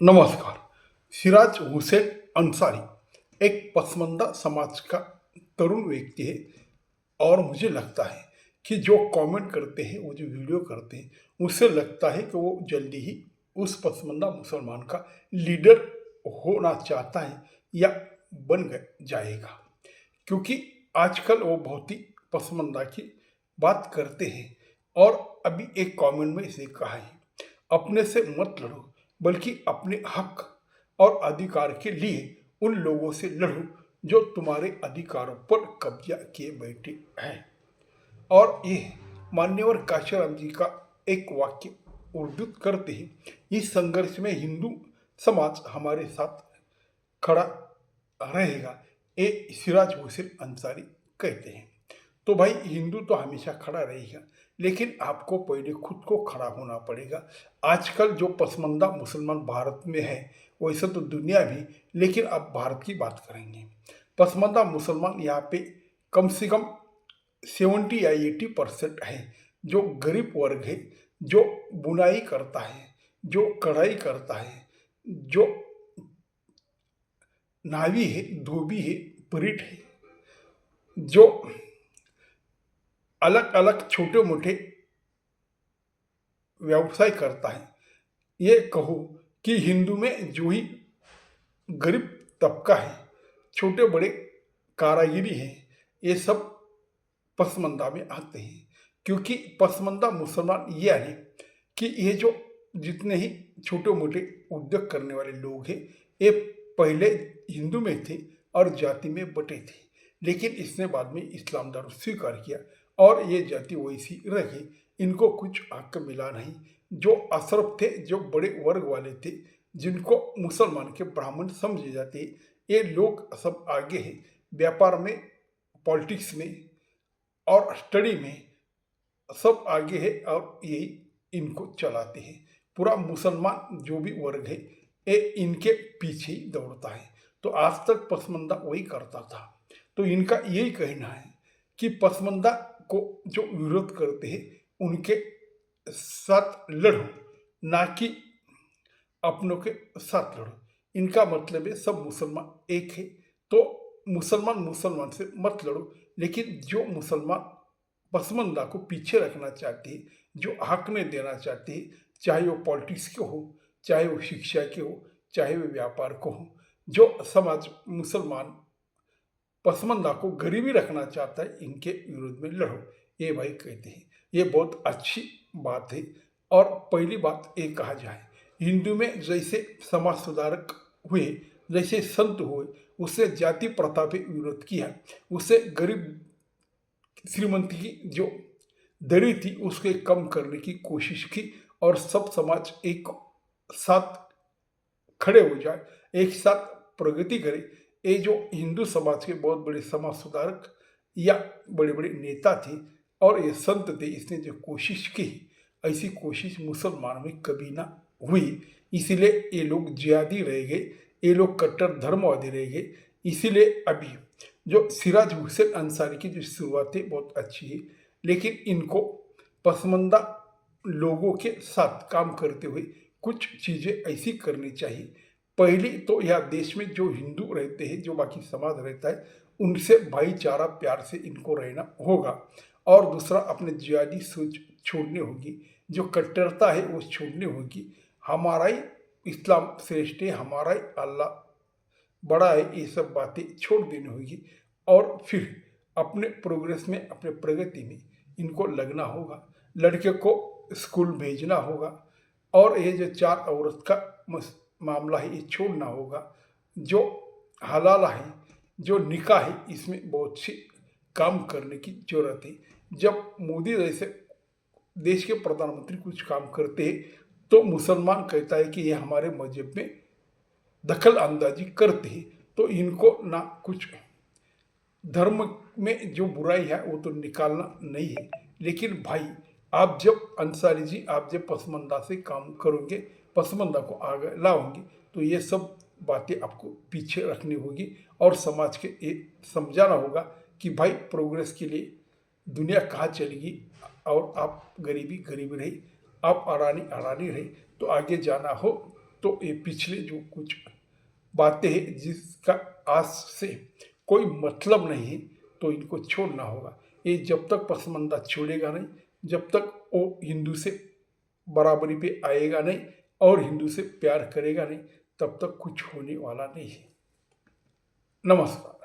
नमस्कार। सिराज हुसैन अंसारी एक पसमानदा समाज का तरुण व्यक्ति है और मुझे लगता है कि जो कमेंट करते हैं, वो जो वीडियो करते हैं, उससे लगता है कि वो जल्दी ही उस पसमानदा मुसलमान का लीडर होना चाहता है या जाएगा। क्योंकि आजकल वो बहुत ही पसमानदा की बात करते हैं और अभी एक कमेंट में इसे कहा है, अपने से मत लड़ो बल्कि अपने हक और अधिकार के लिए उन लोगों से लड़ो जो तुम्हारे अधिकारों पर कब्जा किए बैठे हैं। और ये मान्यवर काशीराम जी का एक वाक्य उद्धृत करते हैं, इस संघर्ष में हिंदू समाज हमारे साथ खड़ा रहेगा, ये सिराज हुसैन अंसारी कहते हैं। तो भाई, हिंदू तो हमेशा खड़ा रहेगा, लेकिन आपको पहले खुद को खड़ा होना पड़ेगा। आजकल जो पसमानदा मुसलमान भारत में है, वैसे तो दुनिया भी, लेकिन अब भारत की बात करेंगे। पसमानदा मुसलमान यहाँ पे कम से कम 70 या 80% है, जो गरीब वर्ग है, जो बुनाई करता है, जो कढ़ाई करता है, जो नावी है, धोबी है, परीट है, जो अलग अलग छोटे मोटे व्यवसाय करता है। ये कहो कि हिंदू में जो ही गरीब तबका है, छोटे बड़े कारागिरी है, ये सब पसमानदा में आते हैं। क्योंकि पसमानदा मुसलमान ये है कि ये जो जितने ही छोटे मोटे उद्योग करने वाले लोग हैं, ये पहले हिंदू में थे और जाति में बटे थे, लेकिन इसने बाद में इस्लाम धर्म स्वीकार किया और ये जाति वैसी रही। इनको कुछ हक मिला नहीं। जो अशरफ थे, जो बड़े वर्ग वाले थे, जिनको मुसलमान के ब्राह्मण समझे जाते, ये लोग सब आगे हैं, व्यापार में, पॉलिटिक्स में और स्टडी में सब आगे है और यही इनको चलाते हैं। पूरा मुसलमान जो भी वर्ग है, ये इनके पीछे ही दौड़ता है। तो आज तक पसमानदा वही करता था। तो इनका यही कहना है कि पसमानदा को जो विरोध करते हैं, उनके साथ लड़ो, ना कि अपनों के साथ लड़ो। इनका मतलब है सब मुसलमान एक है, तो मुसलमान मुसलमान से मत लड़ो। लेकिन जो मुसलमान पसमानदा को पीछे रखना चाहते हैं, जो हक नहीं देना चाहते हैं, चाहे वो पॉलिटिक्स के हो, चाहे वो शिक्षा के हो, चाहे वो व्यापार को हो, जो समाज मुसलमान पसमानदा को गरीबी रखना चाहता है, इनके विरोध में लड़ो, ये भाई कहते हैं। ये बहुत अच्छी बात है। और पहली बात ये कहा जाए, हिंदू में जैसे समाज सुधारक हुए, जैसे संत हुए, उससे जाति प्रथा पे विरोध किया, उससे गरीब श्रीमंत की जो दरी थी उसके कम करने की कोशिश की और सब समाज एक साथ खड़े हो जाए, एक साथ प्रगति करे। ये जो हिंदू समाज के बहुत बड़े समाज सुधारक या बड़े बड़े नेता थे और ये संत थे, इसने जो कोशिश की, ऐसी कोशिश मुसलमान में कभी ना हुई। इसीलिए ये लोग जिहादी रह गए, ये लोग कट्टर धर्मवादी रह गए। इसीलिए अभी जो सिराज हुसैन अंसारी की जो शुरुआत है बहुत अच्छी है, लेकिन इनको पसमानदा लोगों के साथ काम करते हुए कुछ चीज़ें ऐसी करनी चाहिए। पहली तो यह देश में जो हिंदू रहते हैं, जो बाकी समाज रहता है, उनसे भाईचारा प्यार से इनको रहना होगा। और दूसरा, अपने जिहादी सोच छोड़नी होगी, जो कट्टरता है वो छोड़नी होगी। हमारा ही इस्लाम श्रेष्ठ है, हमारा ही अल्लाह बड़ा है, ये सब बातें छोड़ देनी होगी। और फिर अपने प्रोग्रेस में, अपने प्रगति में इनको लगना होगा। लड़के को स्कूल भेजना होगा और ये जो चार औरत का मामला है, ये छोड़ना होगा। जो हलाला है, जो निकाह है, इसमें बहुत सी काम करने की जरूरत है। जब मोदी जैसे देश के प्रधानमंत्री कुछ काम करते हैं, तो मुसलमान कहता है कि ये हमारे मजहब में दखल अंदाजी करते हैं। तो इनको ना कुछ धर्म में जो बुराई है वो तो निकालना नहीं है। लेकिन भाई, आप जब अंसारी जी, आप जब पसमानदा से काम करोगे, पसमानदा को आगे लाओगे, तो ये सब बातें आपको पीछे रखनी होगी और समाज के ये समझाना होगा कि भाई, प्रोग्रेस के लिए दुनिया कहाँ चलेगी और आप गरीबी गरीब रही, आप अडानी अडानी रही, तो आगे जाना हो तो ये पिछले जो कुछ बातें हैं जिसका आज से कोई मतलब नहीं है, तो इनको छोड़ना होगा। ये जब तक पसमानदा छोड़ेगा नहीं, जब तक वो हिंदू से बराबरी पे आएगा नहीं और हिंदू से प्यार करेगा नहीं, तब तक कुछ होने वाला नहीं है। नमस्कार।